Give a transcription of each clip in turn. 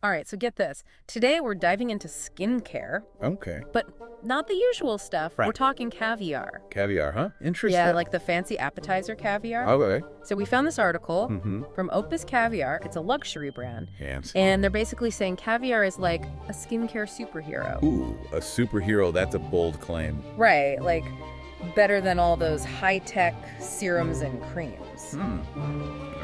All right, so get this. Today we're diving into skincare, Okay. but not the usual stuff. We're Right. talking caviar. Caviar, huh? Interesting. Yeah, like the fancy appetizer caviar. Okay. So we found this article Mm-hmm. from Opus Caviar. It's a luxury brand. Fancy. And they're basically saying caviar is like a skincare superhero. Ooh, a superhero. That's a bold claim. Right, like better than all those high-tech serums and creams.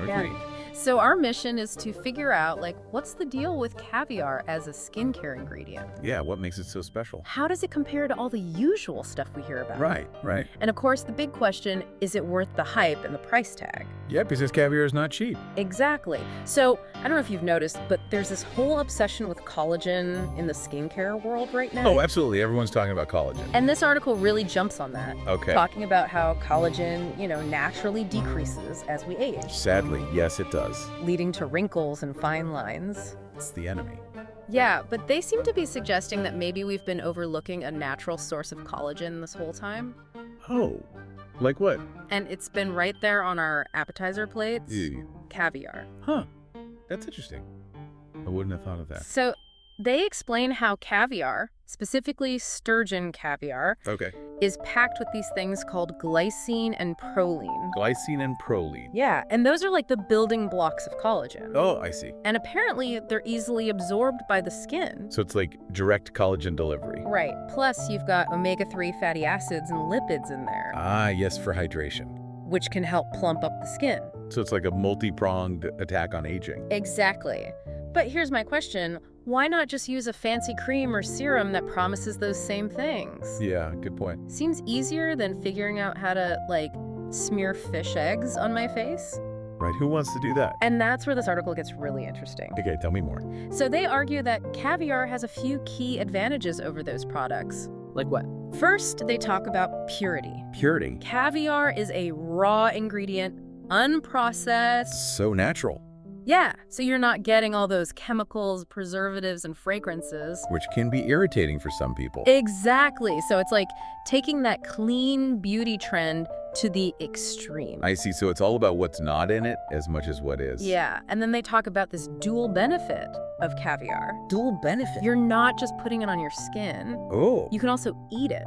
Agreed. So our mission is to figure out, like, what's the deal with caviar as a skincare ingredient? Yeah, what makes it so special? How does it compare to all the usual stuff we hear about? Right, right. And of course, the big question, is it worth the hype and the price tag? Yeah, because caviar is not cheap. Exactly. So, I don't know if you've noticed, but there's this whole obsession with collagen in the skincare world right now. Oh, absolutely. Everyone's talking about collagen. And this article really jumps on that, Okay. talking about how collagen, naturally decreases as we age, Sadly, yes, it does. leading to wrinkles and fine lines. It's the enemy. Yeah, but they seem to be suggesting that maybe we've been overlooking a natural source of collagen this whole time. Oh, like what? And it's been right there on our appetizer plates. Ew. Caviar. Huh. That's interesting. I wouldn't have thought of that. So they explain how caviar, specifically sturgeon caviar, Okay. is packed with these things called glycine and proline. Glycine and proline. Yeah, and those are like the building blocks of collagen. Oh, I see. And apparently they're easily absorbed by the skin. So it's like direct collagen delivery. Right. Plus, you've got omega-3 fatty acids and lipids in there, Ah, yes, for hydration. which can help plump up the skin. So it's like a multi-pronged attack on aging. Exactly. But here's my question. Why not just use a fancy cream or serum that promises those same things? Yeah, good point. Seems easier than figuring out how to, like, smear fish eggs on my face. Right, who wants to do that? And that's where this article gets really interesting. Okay, tell me more. So they argue that caviar has a few key advantages over those products. Like what? First, they talk about purity. Purity. Caviar is a raw ingredient, unprocessed. So natural. Yeah, so you're not getting all those chemicals, preservatives, and fragrances. Which can be irritating for some people. Exactly. So it's like taking that clean beauty trend to the extreme. I see, so it's all about what's not in it as much as what is. Yeah, and then they talk about this dual benefit of caviar. Dual benefit. You're not just putting it on your skin, Oh. you can also eat it.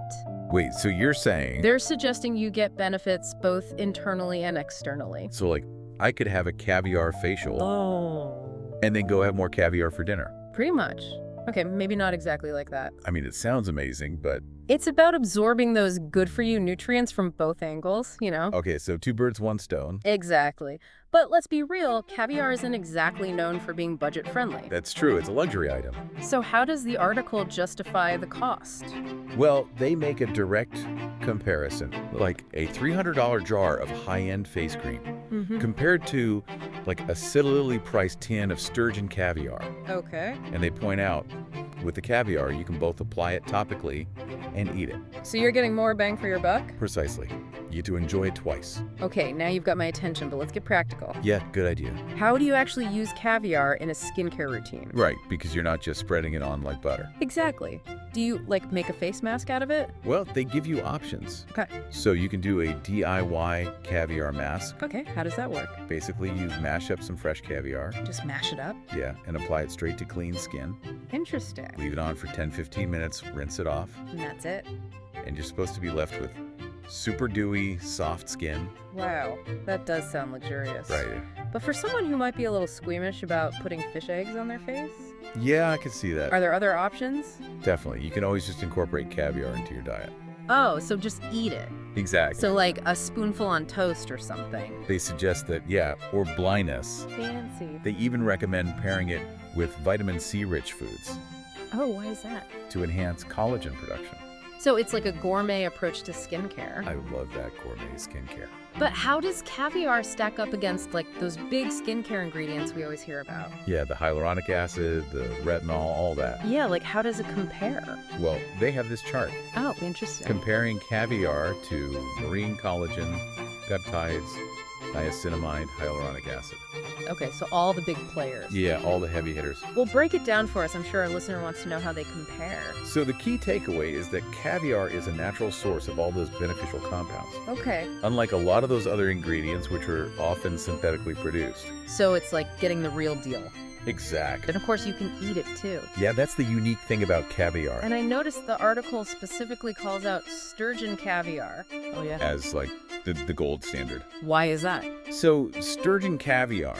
Wait, so you're saying... They're suggesting you get benefits both internally and externally. So, like, I could have a caviar facial Oh. and then go have more caviar for dinner. Pretty much. Okay, maybe not exactly like that. I mean, it sounds amazing, but... It's about absorbing those good-for-you nutrients from both angles, Okay, so two birds, one stone. Exactly. But let's be real, caviar isn't exactly known for being budget-friendly. That's true, it's a luxury item. So how does the article justify the cost? Well, they make a direct comparison, like a $300 jar of high-end face cream compared to like a sillily priced tin of sturgeon caviar. Okay. And they point out, with the caviar, you can both apply it topically and eat it. So you're getting more bang for your buck? Precisely. You get to enjoy it twice. Okay, now you've got my attention, but let's get practical. Yeah, good idea. How do you actually use caviar in a skincare routine? Right, because you're not just spreading it on like butter. Exactly. Do you, like, make a face mask out of it? Well, they give you options. Okay. So you can do a DIY caviar mask. Okay, how does that work? Basically, you mash up some fresh caviar, Just mash it up? yeah, and apply it straight to clean skin. Interesting. Leave it on for 10-15 minutes, rinse it off, And that's it? and you're supposed to be left with super dewy, soft skin. Wow, that does sound luxurious. Right. But for someone who might be a little squeamish about putting fish eggs on their face, Yeah, I can see that. are there other options? Definitely. You can always just incorporate caviar into your diet. Oh, so just eat it. Exactly. So like a spoonful on toast or something. They suggest that, yeah, or blindness. Fancy. They even recommend pairing it with vitamin C-rich foods Oh, why is that? to enhance collagen production. So it's like a gourmet approach to skincare. I love that gourmet skincare. But how does caviar stack up against like those big skincare ingredients we always hear about? Yeah, the hyaluronic acid, the retinol, all that. Yeah, like how does it compare? Well, they have this chart Oh, interesting. comparing caviar to marine collagen, peptides, niacinamide, hyaluronic acid. Okay, so all the big players. Yeah, all the heavy hitters. Well, break it down for us. I'm sure our listener wants to know how they compare. So the key takeaway is that caviar is a natural source of all those beneficial compounds, Okay. unlike a lot of those other ingredients which are often synthetically produced. So it's like getting the real deal. Exact. And of course, you can eat it too. Yeah, that's the unique thing about caviar. And I noticed the article specifically calls out sturgeon caviar. Oh, yeah. As like the gold standard. Why is that? So sturgeon caviar,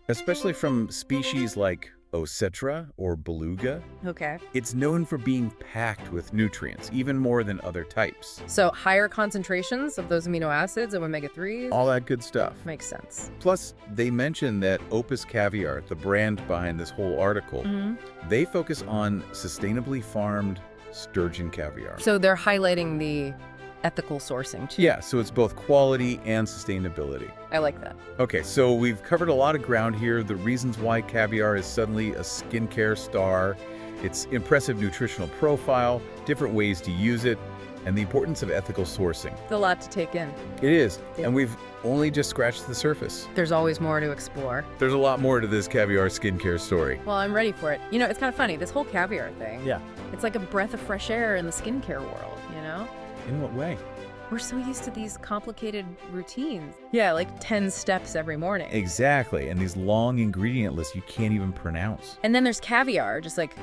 especially from species like Osetra or Beluga, Okay. it's known for being packed with nutrients, even more than other types. So higher concentrations of those amino acids and omega-3s? All that good stuff. Makes sense. Plus, they mention that Opus Caviar, the brand behind this whole article, they focus on sustainably farmed sturgeon caviar. So they're highlighting the ethical sourcing too. Yeah, so it's both quality and sustainability. I like that. Okay, so we've covered a lot of ground here. The reasons why caviar is suddenly a skincare star, its impressive nutritional profile, different ways to use it, and the importance of ethical sourcing. It's a lot to take in. It is, Yeah. and we've only just scratched the surface. There's always more to explore. There's a lot more to this caviar skincare story. Well, I'm ready for it. You know, it's kind of funny, this whole caviar thing. Yeah. It's like a breath of fresh air in the skincare world, you know? In what way? We're so used to these complicated routines. Yeah, like 10 steps every morning. Exactly, and these long ingredient lists you can't even pronounce. And then there's caviar, just like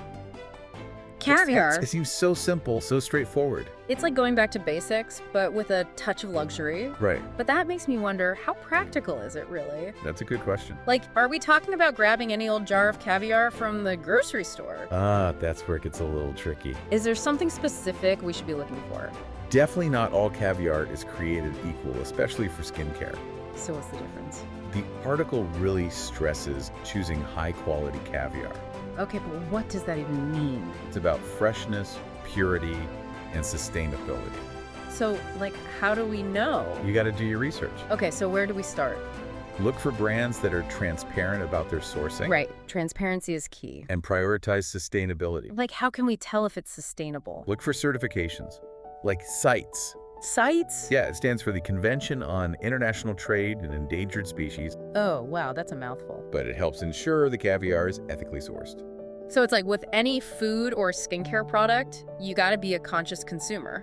caviar. It seems so simple, so straightforward. It's like going back to basics, but with a touch of luxury. Right. But that makes me wonder, how practical is it really? That's a good question. Like, are we talking about grabbing any old jar of caviar from the grocery store? That's where it gets a little tricky. Is there something specific we should be looking for? Definitely not all caviar is created equal, especially for skincare. So what's the difference? The article really stresses choosing high-quality caviar. Okay, but what does that even mean? It's about freshness, purity, and sustainability. So, like, how do we know? You got to do your research. Okay, so where do we start? Look for brands that are transparent about their sourcing. Right, transparency is key. And prioritize sustainability. Like, how can we tell if it's sustainable? Look for certifications, like CITES. Sites? Yeah, it stands for the Convention on International Trade in Endangered Species, Oh, wow, that's a mouthful. but it helps ensure the caviar is ethically sourced. So it's like with any food or skincare product, you gotta be a conscious consumer.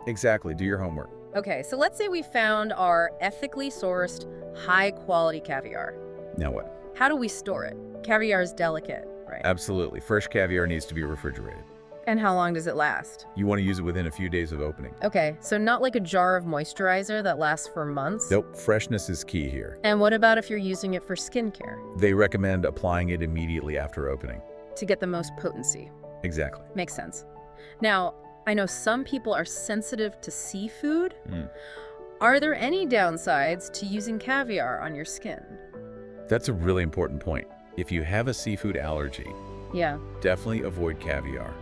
Exactly, do your homework. Okay, so let's say we found our ethically sourced, high-quality caviar. Now what? How do we store it? Caviar is delicate, right? Absolutely, fresh caviar needs to be refrigerated. And how long does it last? You want to use it within a few days of opening. Okay, so not like a jar of moisturizer that lasts for months? Nope, freshness is key here. And what about if you're using it for skincare? They recommend applying it immediately after opening. To get the most potency. Exactly. Makes sense. Now, I know some people are sensitive to seafood. Are there any downsides to using caviar on your skin? That's a really important point. If you have a seafood allergy, Yeah, definitely avoid caviar,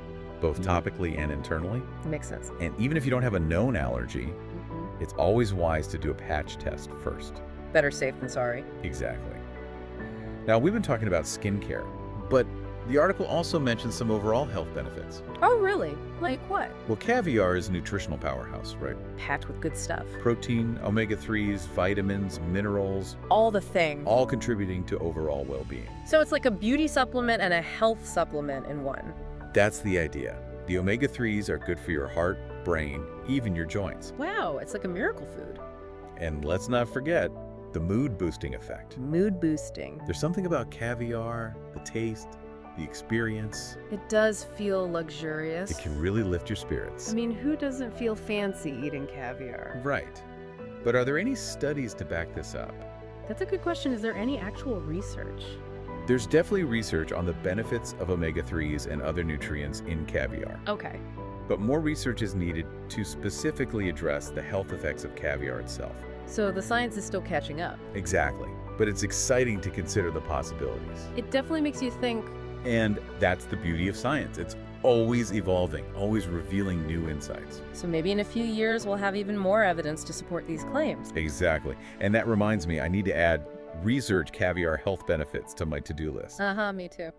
both topically and internally. makes sense. And even if you don't have a known allergy, it's always wise to do a patch test first. Better safe than sorry. Exactly. Now, we've been talking about skincare, but the article also mentions some overall health benefits. Oh, really? Like what? Well, caviar is a nutritional powerhouse, right? Packed with good stuff. Protein, omega-3s, vitamins, minerals, All the thing. all contributing to overall well-being. So it's like a beauty supplement and a health supplement in one. That's the idea. The omega-3s are good for your heart, brain, even your joints. Wow, it's like a miracle food. And let's not forget the mood-boosting effect. Mood boosting. There's something about caviar, the taste, the experience. It does feel luxurious. It can really lift your spirits. I mean, who doesn't feel fancy eating caviar? Right. But are there any studies to back this up? That's a good question. Is there any actual research? There's definitely research on the benefits of omega-3s and other nutrients in caviar. Okay. But more research is needed to specifically address the health effects of caviar itself. So the science is still catching up. Exactly. But it's exciting to consider the possibilities. It definitely makes you think, And that's the beauty of science. It's always evolving, always revealing new insights. so maybe in a few years we'll have even more evidence to support these claims. Exactly. And that reminds me, I need to add research caviar health benefits to my to-do list. Me too.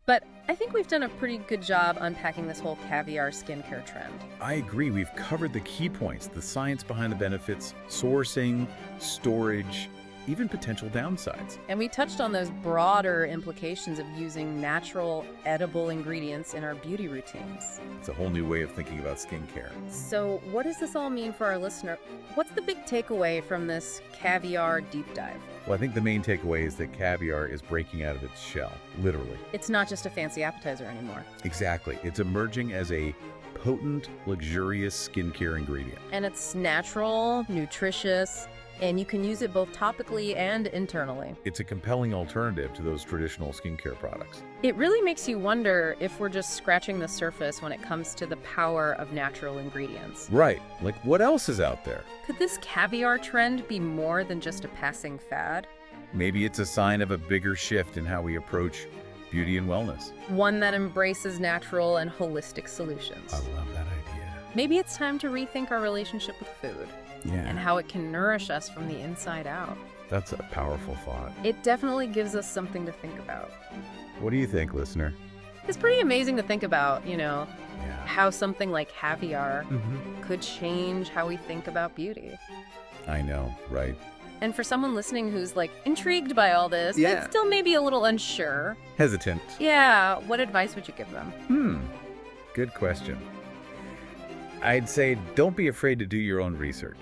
But I think we've done a pretty good job unpacking this whole caviar skincare trend. I agree. We've covered the key points, the science behind the benefits, sourcing, storage, even potential downsides. And we touched on those broader implications of using natural, edible ingredients in our beauty routines. It's a whole new way of thinking about skincare. So what does this all mean for our listener? What's the big takeaway from this caviar deep dive? Well, I think the main takeaway is that caviar is breaking out of its shell, literally. It's not just a fancy appetizer anymore. Exactly. It's emerging as a potent, luxurious skincare ingredient. And it's natural, nutritious, and you can use it both topically and internally. It's a compelling alternative to those traditional skincare products. It really makes you wonder if we're just scratching the surface when it comes to the power of natural ingredients. Right. Like, what else is out there? Could this caviar trend be more than just a passing fad? Maybe it's a sign of a bigger shift in how we approach beauty and wellness. One that embraces natural and holistic solutions. I love that idea. Maybe it's time to rethink our relationship with food and how it can nourish us from the inside out. That's a powerful thought. It definitely gives us something to think about. What do you think, listener? It's pretty amazing to think about, Yeah. how something like caviar could change how we think about beauty. I know, right? And for someone listening who's like intrigued by all this, but still maybe a little unsure. Hesitant. Yeah, what advice would you give them? Good question. I'd say don't be afraid to do your own research.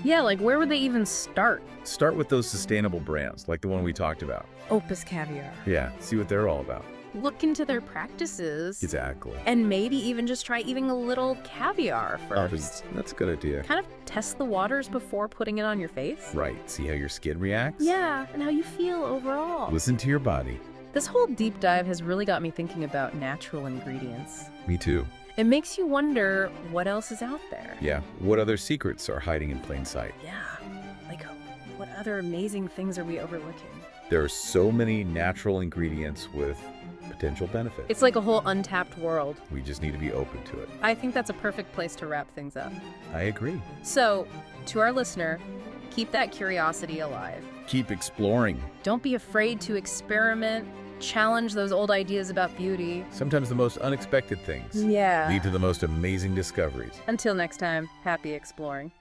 Yeah, like where would they even start? Start with those sustainable brands, like the one we talked about. Opus Caviar. Yeah, see what they're all about. Look into their practices. Exactly. And maybe even just try eating a little caviar first. That's a good idea. Kind of test the waters before putting it on your face. Right, see how your skin reacts? Yeah, and how you feel overall. Listen to your body. This whole deep dive has really got me thinking about natural ingredients. Me too. It makes you wonder what else is out there. Yeah, what other secrets are hiding in plain sight? Yeah, like what other amazing things are we overlooking? There are so many natural ingredients with potential benefits. It's like a whole untapped world. We just need to be open to it. I think that's a perfect place to wrap things up. I agree. So, to our listener, keep that curiosity alive. Keep exploring. Don't be afraid to experiment, challenge those old ideas about beauty. Sometimes the most unexpected things Yeah. lead to the most amazing discoveries. Until next time, happy exploring.